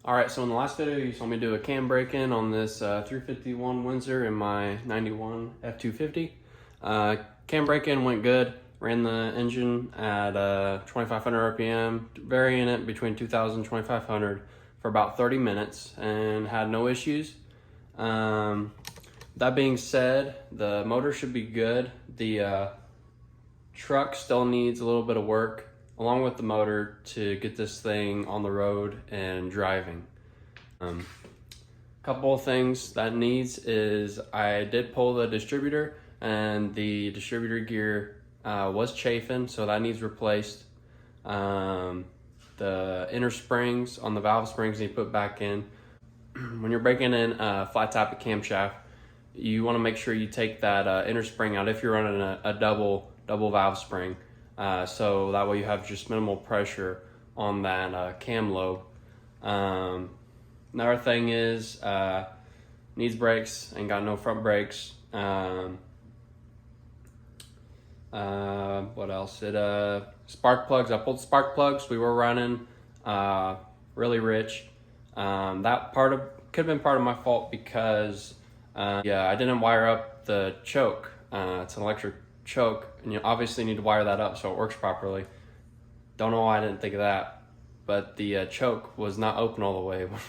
Alright, so in the last video you saw me do a cam break-in on this 351 Windsor in my 91 F250. Cam break-in went good, ran the engine at 2500 RPM, varying it between 2000 and 2500 for about 30 minutes and had no issues. That being said, the motor should be good. The truck still needs a little bit of work along with the motor to get this thing on the road and driving. Couple of things that needs is I did pull the distributor and the distributor gear was chafing, so that needs replaced. The inner springs on the valve springs need put back in. When you're breaking in a flat top camshaft, you want to make sure you take that inner spring out if you're running a double valve spring. So that way you have just minimal pressure on that cam lobe. Another thing is needs brakes, ain't got no front brakes. What else? Spark plugs. I pulled spark plugs. We were running really rich. That could have been part of my fault because yeah, I didn't wire up the choke. It's an electric choke, and you obviously need to wire that up so it works properly. Don't know why I didn't think of that, but the choke was not open all the way when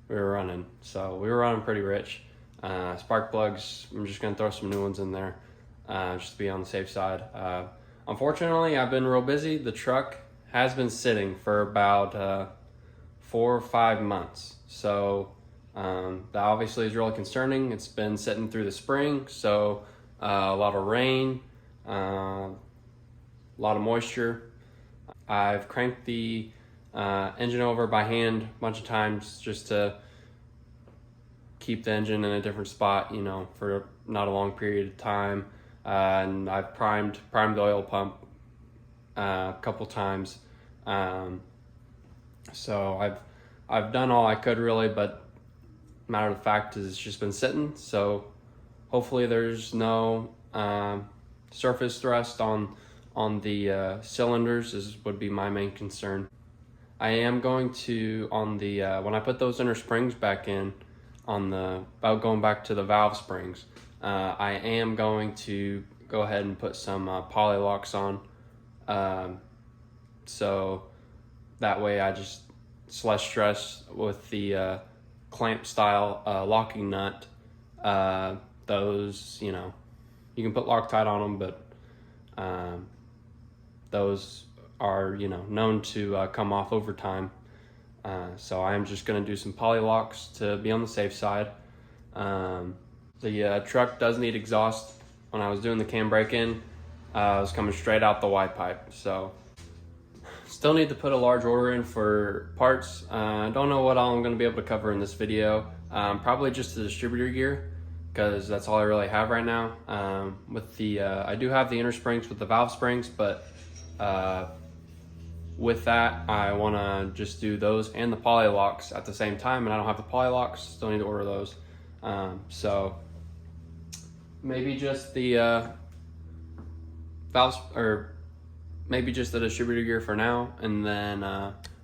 we were running, so we were running pretty rich. Spark plugs, I'm just gonna throw some new ones in there just to be on the safe side. Unfortunately, I've been real busy. The truck has been sitting for about 4 or 5 months, so that obviously is really concerning. It's been sitting through the spring, so a lot of rain, a lot of moisture. I've cranked the engine over by hand a bunch of times just to keep the engine in a different spot, you know, for not a long period of time. And I've primed the oil pump a couple times. So I've done all I could really, but matter of fact is it's just been sitting. So hopefully there's no surface thrust on the cylinders would be my main concern. I am going to, on the when I put those inner springs back in, about going back to the valve springs, I am going to go ahead and put some poly locks on, so that way it's less stress with the clamp style locking nut. Those, you know, you can put Loctite on them, but those are, you know, known to come off over time. So I am just going to do some poly locks to be on the safe side. The truck does need exhaust. When I was doing the cam break-in, it was coming straight out the Y pipe. So still need to put a large order in for parts. I don't know what all I'm going to be able to cover in this video. Probably just the distributor gear, because that's all I really have right now. With the I do have the inner springs with the valve springs, but with that I want to just do those and the poly locks at the same time, and I don't have the poly locks, still need to order those. So maybe just the valves, or maybe just the distributor gear for now, and then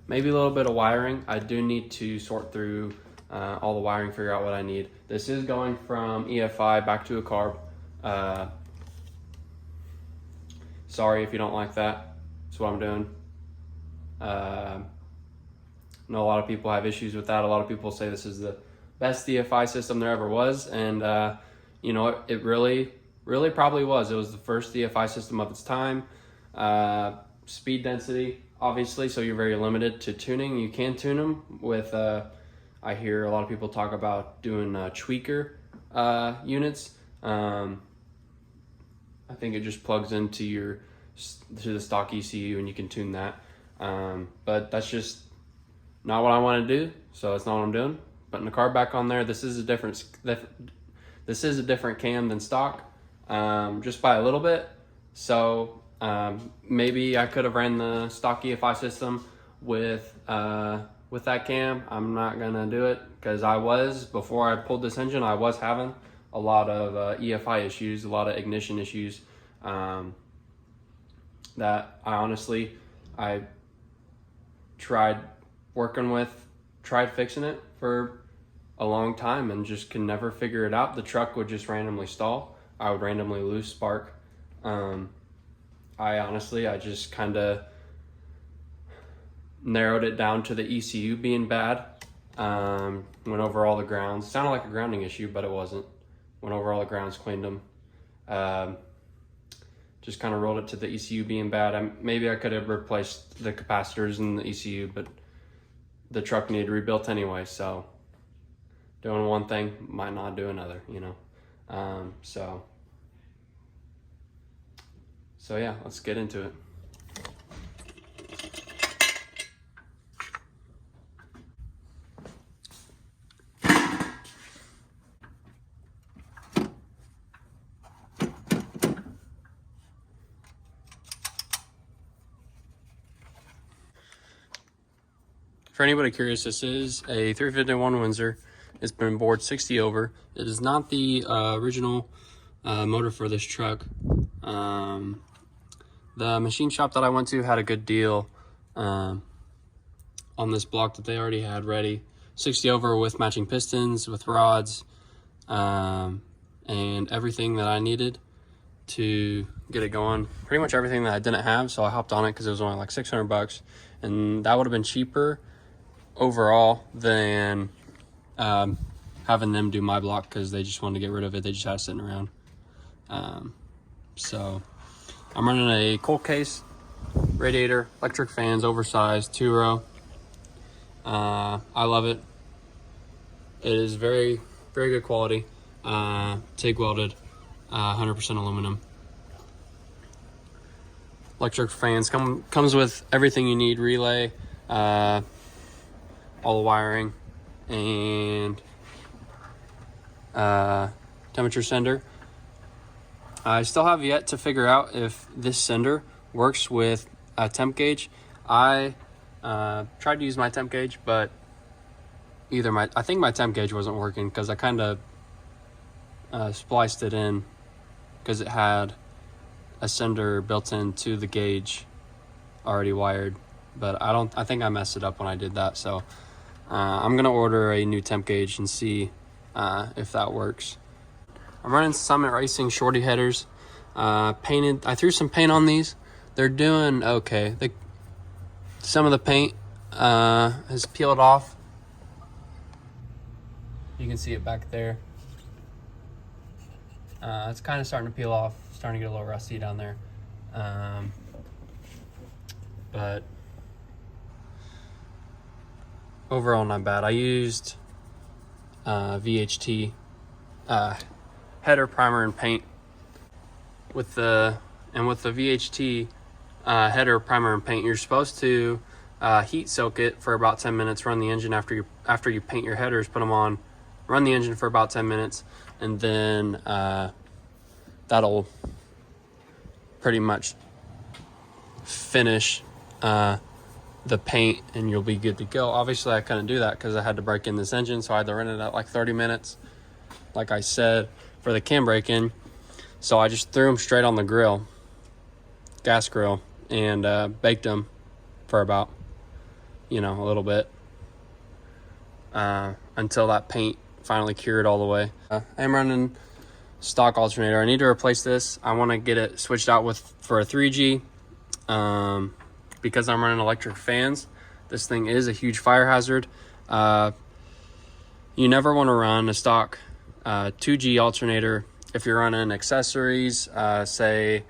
maybe a little bit of wiring. I do need to sort through all the wiring, figure out what I need. This is going from EFI back to a carb. Sorry if you don't like that. That's what I'm doing. I know a lot of people have issues with that. A lot of people say this is the best EFI system there ever was, and you know, it really probably was. It was the first EFI system of its time. Speed density, obviously, so you're very limited to tuning. You can tune them with I hear a lot of people talk about doing tweaker units. I think it just plugs into the stock ECU and you can tune that. But that's just not what I want to do, so that's not what I'm doing. Putting the carb back on there. This is a different cam than stock, just by a little bit. So maybe I could have ran the stock EFI system with that cam. I'm not gonna do it because before I pulled this engine, I was having a lot of EFI issues, a lot of ignition issues that I tried working with tried fixing it for a long time and just could never figure it out. The truck would just randomly stall. I would randomly lose spark. I just kind of narrowed it down to the ECU being bad. Went over all the grounds. Sounded like a grounding issue, but it wasn't. Went over all the grounds, cleaned them. Just kind of rolled it to the ECU being bad. Maybe I could have replaced the capacitors in the ECU, but the truck needed rebuilt anyway, so doing one thing might not do another, you know. So yeah, let's get into it. For anybody curious, this is a 351 Windsor. It's been bored 60 over. It is not the original motor for this truck. The machine shop that I went to had a good deal on this block that they already had ready. 60 over with matching pistons, with rods, and everything that I needed to get it going. Pretty much everything that I didn't have, so I hopped on it because it was only like 600 bucks. And that would have been cheaper overall than having them do my block, because they just wanted to get rid of it. They just had it sitting around. So I'm running a cold case, radiator, electric fans, oversized, 2-row. I love it. It is very, very good quality. TIG welded, 100% aluminum. Electric fans comes with everything you need: relay, all the wiring, and temperature sender. I still have yet to figure out if this sender works with a temp gauge. I tried to use my temp gauge, but I think my temp gauge wasn't working, because I kind of spliced it in because it had a sender built into the gauge already wired, but I think I messed it up when I did that. So I'm gonna order a new temp gauge and see if that works. I'm running Summit Racing shorty headers, painted. I threw some paint on these. They're doing okay. Some of the paint has peeled off. You can see it back there. It's kind of starting to peel off, starting to get a little rusty down there. But overall not bad. I used VHT header, primer, and paint. With the VHT header, primer, and paint, you're supposed to heat soak it for about 10 minutes, run the engine after you paint your headers, put them on, run the engine for about 10 minutes, and then that'll pretty much finish the paint, and you'll be good to go. Obviously I couldn't do that because I had to break in this engine, so I had to run it at like 30 minutes, like I said, for the cam break in. So I just threw them straight on the grill, gas grill, and baked them for about, a little bit, until that paint finally cured all the way. I'm running stock alternator. I need to replace this. I want to get it switched out for a 3G, because I'm running electric fans. This thing is a huge fire hazard. You never want to run a stock 2G alternator if you're running accessories. Say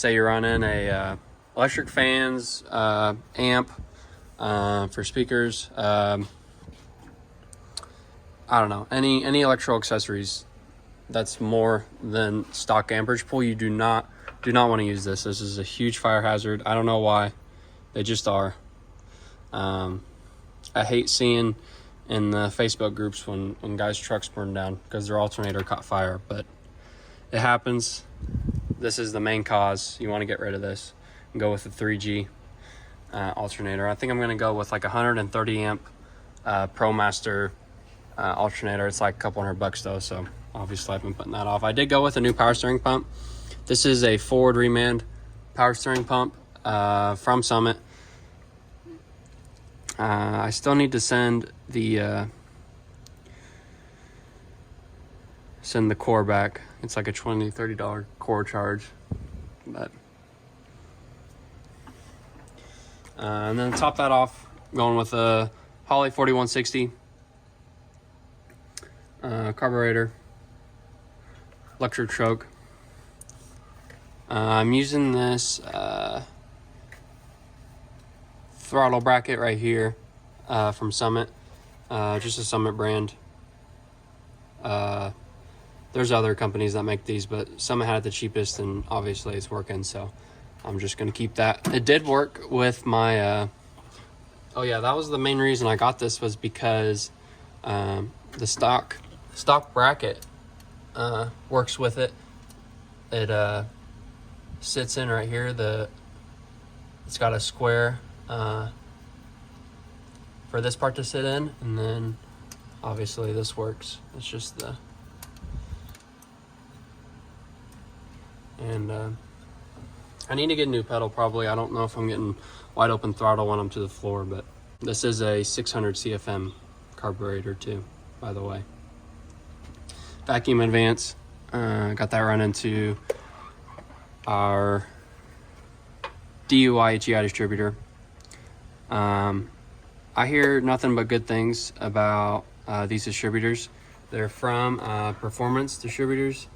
you're running a electric fans, amp for speakers, I don't know, any electrical accessories that's more than stock amperage pool. You do not want to use this. This is a huge fire hazard. I don't know why, they just are. I hate seeing in the Facebook groups when guys' trucks burn down because their alternator caught fire, but it happens. This is the main cause. You want to get rid of this and go with the 3G alternator. I think I'm going to go with like 130 amp ProMaster alternator. It's like a couple $100 though, so obviously I've been putting that off. I did go with a new power steering pump. This is a forward remand power steering pump from Summit. I still need to send the send the core back. It's like a $20-$30 core charge, but and then top that off, going with a Holley 4160 carburetor, electric choke. I'm using this throttle bracket right here from Summit, just a Summit brand. There's other companies that make these, but Summit had it the cheapest, and obviously it's working, so I'm just gonna keep that. It did work with my oh yeah, that was the main reason I got this, was because the stock bracket works with it. It sits in right here. It's got a square for this part to sit in, and then obviously this works. It's just the I need to get a new pedal probably. I don't know if I'm getting wide open throttle when I'm to the floor, but this is a 600 CFM carburetor too, by the way. Vacuum advance, got that run into our DUI HEI distributor. I hear nothing but good things about these distributors. They're from Performance Distributors,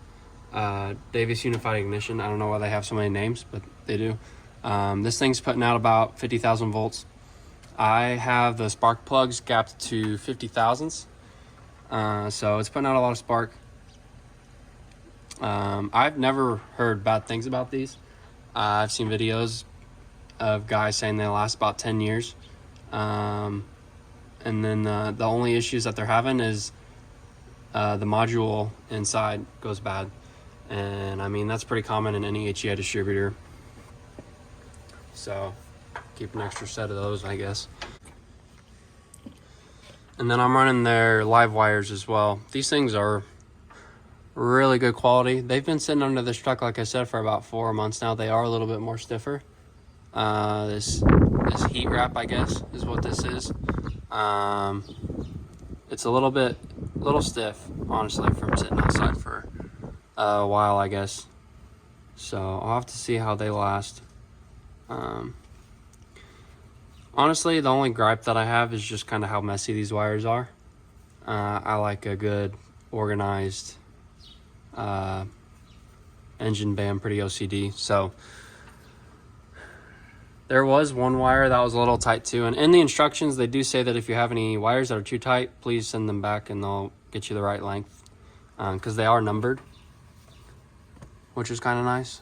Davis Unified Ignition. I don't know why they have so many names, but they do. This thing's putting out about 50,000 volts. I have the spark plugs gapped to 50,000s, so it's putting out a lot of spark. I've never heard bad things about these. I've seen videos of guys saying they last about 10 years. And then the only issues that they're having is the module inside goes bad. And I mean, that's pretty common in any HEI distributor. So keep an extra set of those, I guess. And then I'm running their live wires as well. These things are really good quality. They've been sitting under this truck, like I said, for about 4 months now. They are a little bit more stiffer. This heat wrap, I guess, is what this is. It's a little stiff, honestly, from sitting outside for a while, I guess. So I'll have to see how they last. Honestly, the only gripe that I have is just kind of how messy these wires are. I like a good organized engine bay. I'm pretty OCD, so there was one wire that was a little tight too, and in the instructions they do say that if you have any wires that are too tight, please send them back and they'll get you the right length, because they are numbered, which is kind of nice.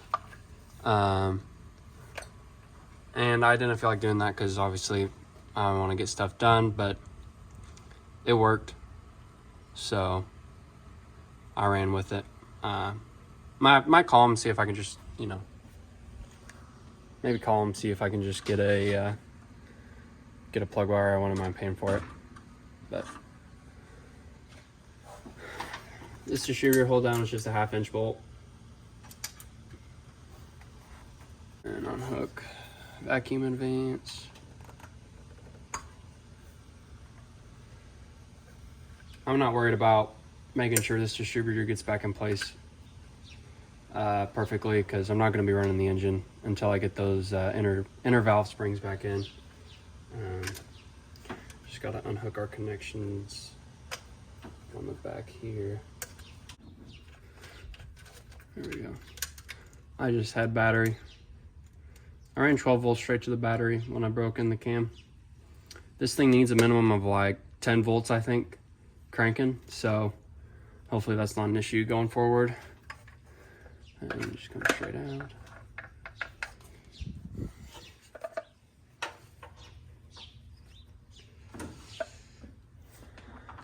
And I didn't feel like doing that because obviously I want to get stuff done, but it worked, so I ran with it. Might call him, see if I can just, maybe call him, see if I can just get a plug wire. I wouldn't mind paying for it. But this distributor hold down is just a 1/2-inch bolt. And unhook vacuum advance. I'm not worried about making sure this distributor gets back in place perfectly, because I'm not going to be running the engine until I get those inner valve springs back in. Just got to unhook our connections on the back here. There we go. I just had battery. I ran 12 volts straight to the battery when I broke in the cam. This thing needs a minimum of like 10 volts, I think, cranking. So hopefully that's not an issue going forward. And just come straight out.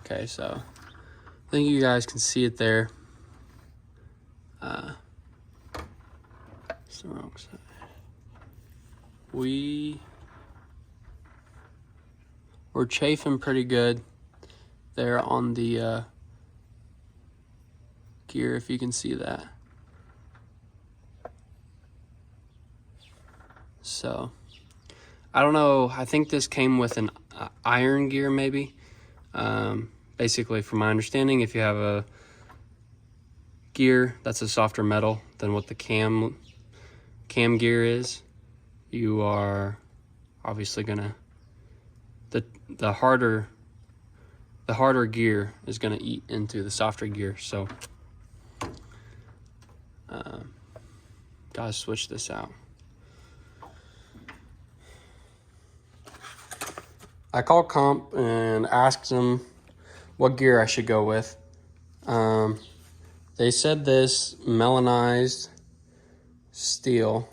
Okay, so I think you guys can see it there. It's the wrong side. We're chafing pretty good there on the gear, if you can see that. So I don't know, I think this came with an iron gear maybe, Basically, from my understanding, if you have a gear that's a softer metal than what the cam gear is, you are obviously gonna, the harder gear is gonna eat into the softer gear. So gotta switch this out. I called Comp and asked them what gear I should go with. They said this melonized steel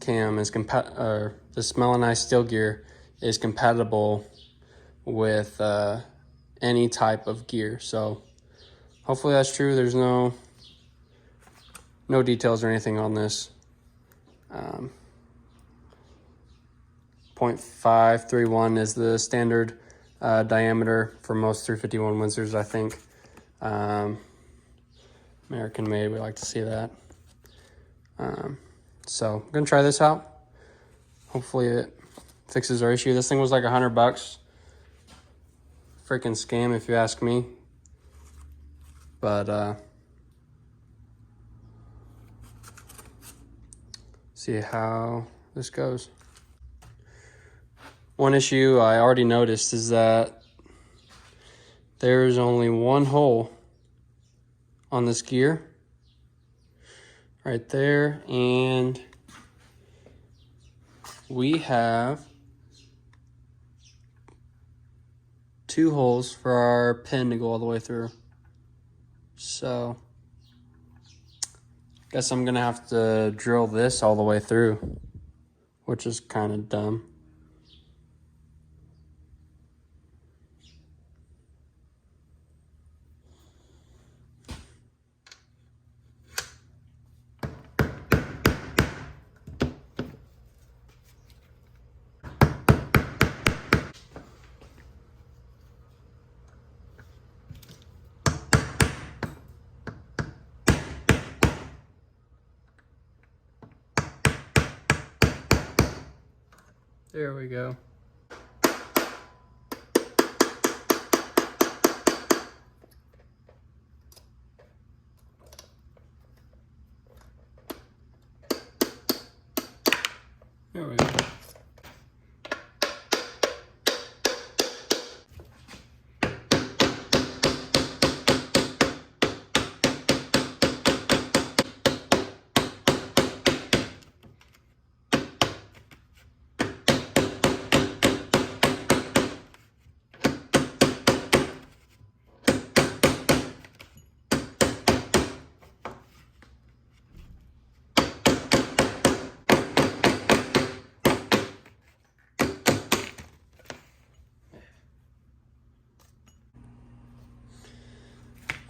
cam is this melonized steel gear is compatible with any type of gear. So hopefully that's true. There's no details or anything on this. 0.531 is the standard diameter for most 351 Windsors, I think. American made, we like to see that. So I'm gonna try this out. Hopefully it fixes our issue. This thing was like $100. Freaking scam if you ask me. But see how this goes. One issue I already noticed is that there's only one hole on this gear right there, and we have 2 holes for our pin to go all the way through. So guess I'm gonna have to drill this all the way through, which is kind of dumb. There we go. There we go.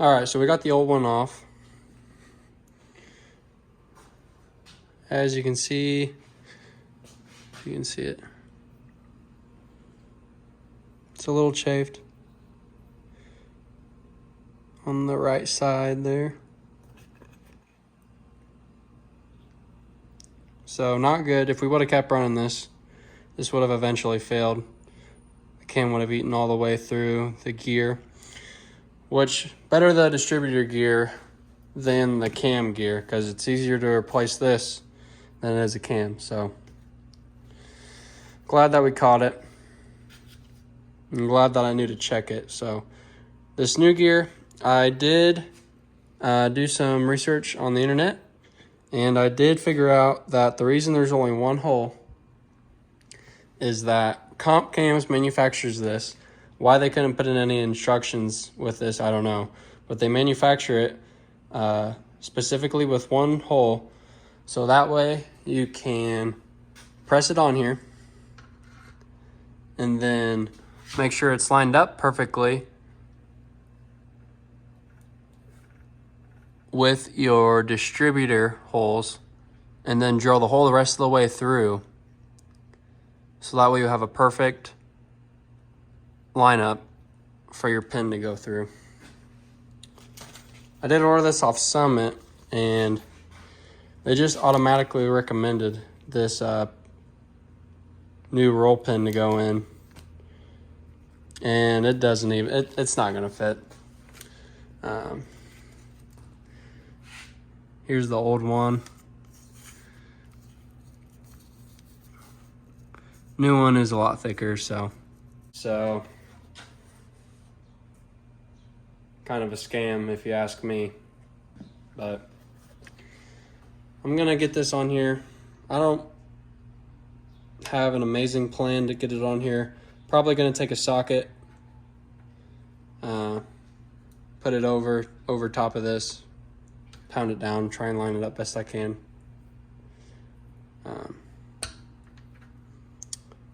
All right, so we got the old one off. As you can see, if you can see it, it's a little chafed on the right side there. So not good. If we would have kept running this would have eventually failed. The cam would have eaten all the way through the gear, which better the distributor gear than the cam gear, because it's easier to replace this than it is a cam. So glad that we caught it. I'm glad that I knew to check it. So this new gear, I did do some research on the internet, and I did figure out that the reason there's only one hole is that Comp Cams manufactures this. Why they couldn't put in any instructions with this, I don't know. But they manufacture it specifically with one hole, so that way you can press it on here and then make sure it's lined up perfectly with your distributor holes, and then drill the hole the rest of the way through, so that way you have a perfect lineup for your pin to go through. I did order this off Summit, and they just automatically recommended this new roll pin to go in. and it doesn't even, it's not gonna fit. Here's the old one. New one is a lot thicker, so kind of a scam if you ask me, but I'm gonna get this on here. I don't have an amazing plan to get it on here. Probably gonna take a socket, put it over top of this, pound it down, try and line it up best I can.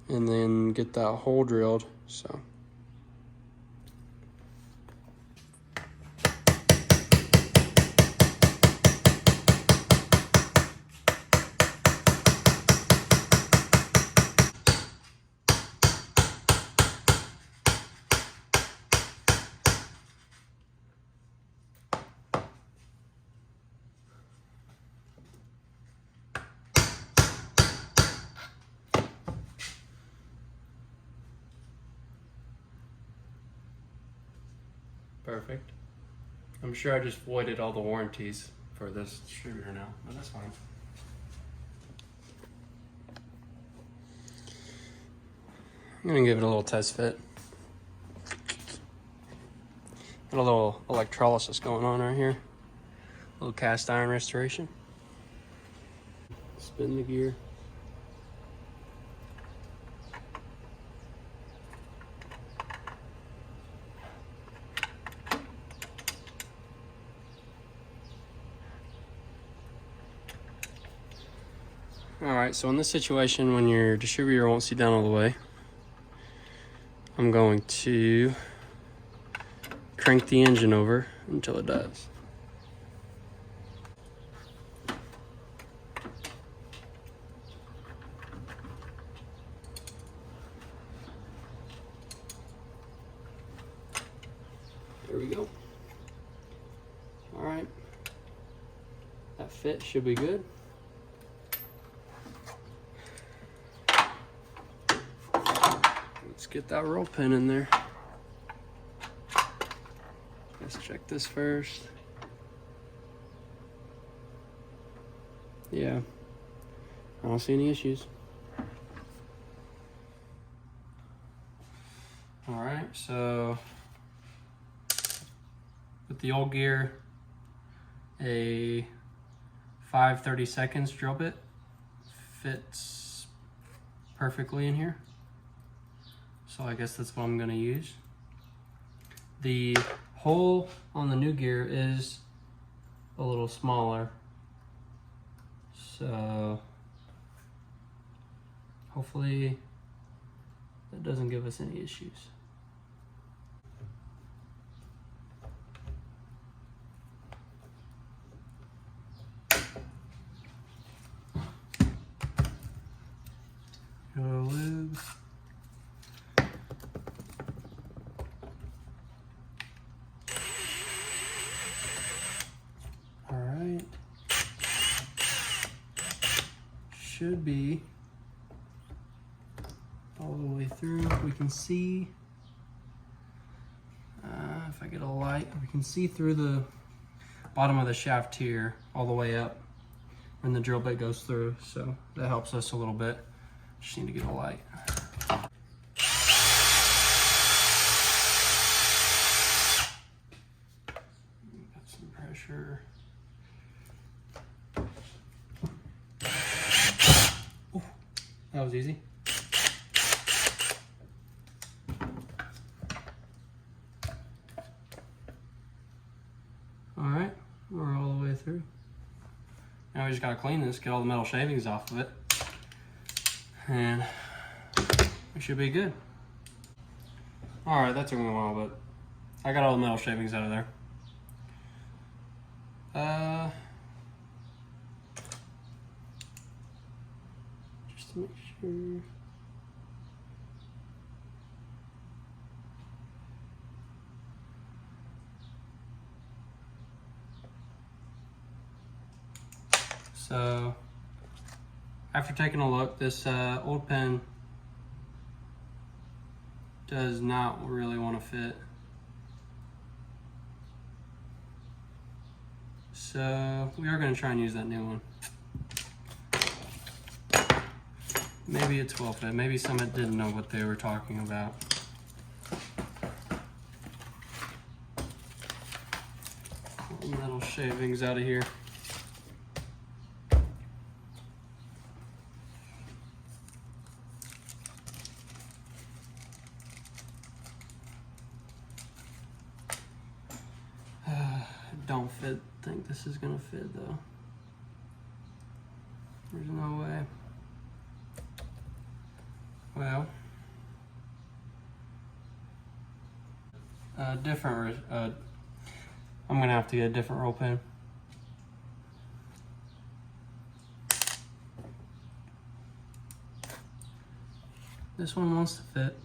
And then get that hole drilled, so. Perfect. I'm sure I just voided all the warranties for this distributor now, but that's fine. I'm gonna give it a little test fit. Got a little electrolysis going on right here. A little cast iron restoration. Spin the gear. Alright, so in this situation, when your distributor won't seat down all the way, I'm going to crank the engine over until it does. There we go. Alright, that fit should be good. Let's get that roll pin in there. Let's check this first. Yeah, I don't see any issues. All right, so with the old gear, a 5/32 drill bit fits perfectly in here. So I guess that's what I'm gonna use. The hole on the new gear is a little smaller. So hopefully that doesn't give us any issues. Lube. Should be all the way through. We can see, if I get a light, we can see through the bottom of the shaft here all the way up when the drill bit goes through. So that helps us a little bit. Just need to get a light. Got some pressure. That was easy. All right, we're all the way through. Now we just gotta clean this, get all the metal shavings off of it, and we should be good. All right, that took me a while, but I got all the metal shavings out of there. Just to make sure. So after taking a look, this old pin does not really want to fit. So we are going to try and use that new one. Maybe it's will fit. Maybe someone didn't know what they were talking about. Metal shavings out of here. Don't fit. Think this is gonna fit though. There's no way. Well, different. I'm gonna have to get a different roll pin. This one wants to fit.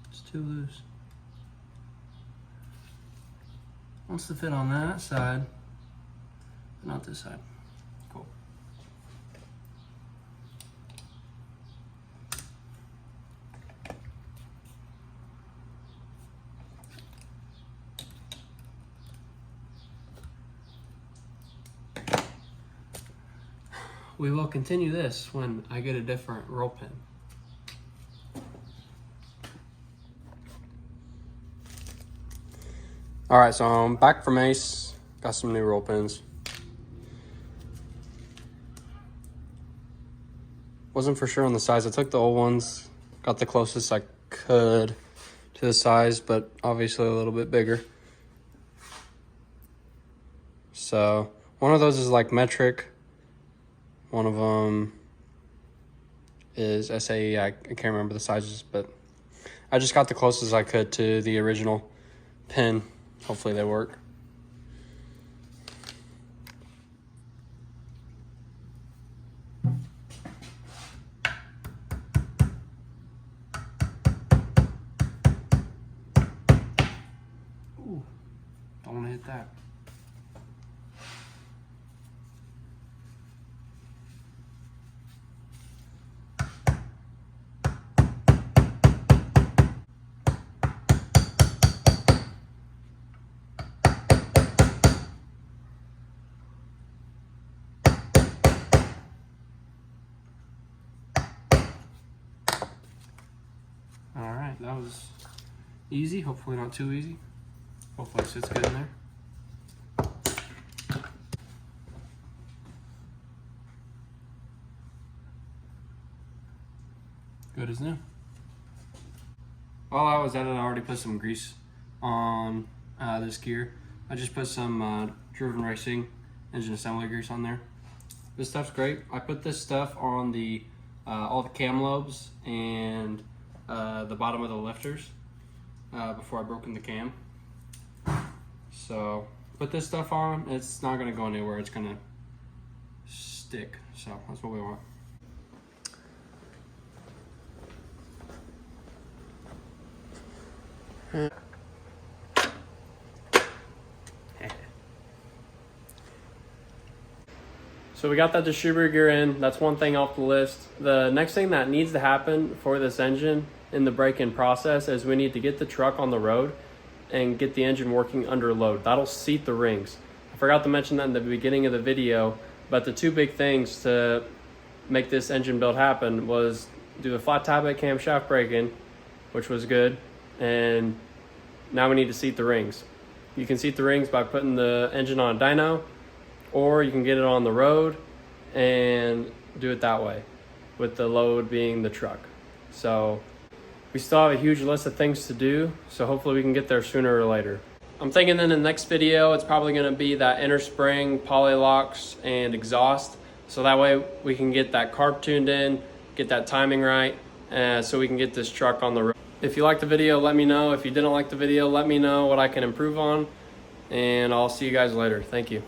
It's too loose. Wants to fit on that side, but not this side. Cool. We will continue this when I get a different roll pin. All right, so I'm back from Ace. Got some new roll pins. Wasn't for sure on the size. I took the old ones, got the closest I could to the size, but obviously a little bit bigger. So one of those is like metric. One of them is SAE. I can't remember the sizes, but I just got the closest I could to the original pin. Hopefully they work. Ooh, don't want to hit that. Alright, that was easy. Hopefully not too easy. Hopefully it sits good in there. Good as new. While I was at it, I already put some grease on this gear. I just put some Driven Racing engine assembly grease on there. This stuff's great. I put this stuff on the all the cam lobes and the bottom of the lifters before I broke in the cam. So put this stuff on, it's not gonna go anywhere, it's gonna stick. So that's what we want. So we got that distributor gear in. That's one thing off the list. The next thing that needs to happen for this engine in the break-in process is we need to get the truck on the road and get the engine working under load. That'll seat the rings. I forgot to mention that in the beginning of the video, but the two big things to make this engine build happen was do the flat tie bed camshaft break-in, which was good, and now we need to seat the rings. You can seat the rings by putting the engine on a dyno, or you can get it on the road and do it that way, with the load being the truck. So we still have a huge list of things to do, so hopefully we can get there sooner or later. I'm thinking in the next video, it's probably gonna be that inner spring, poly locks, and exhaust. So that way we can get that carb tuned in, get that timing right, so we can get this truck on the road. If you liked the video, let me know. If you didn't like the video, let me know what I can improve on, and I'll see you guys later. Thank you.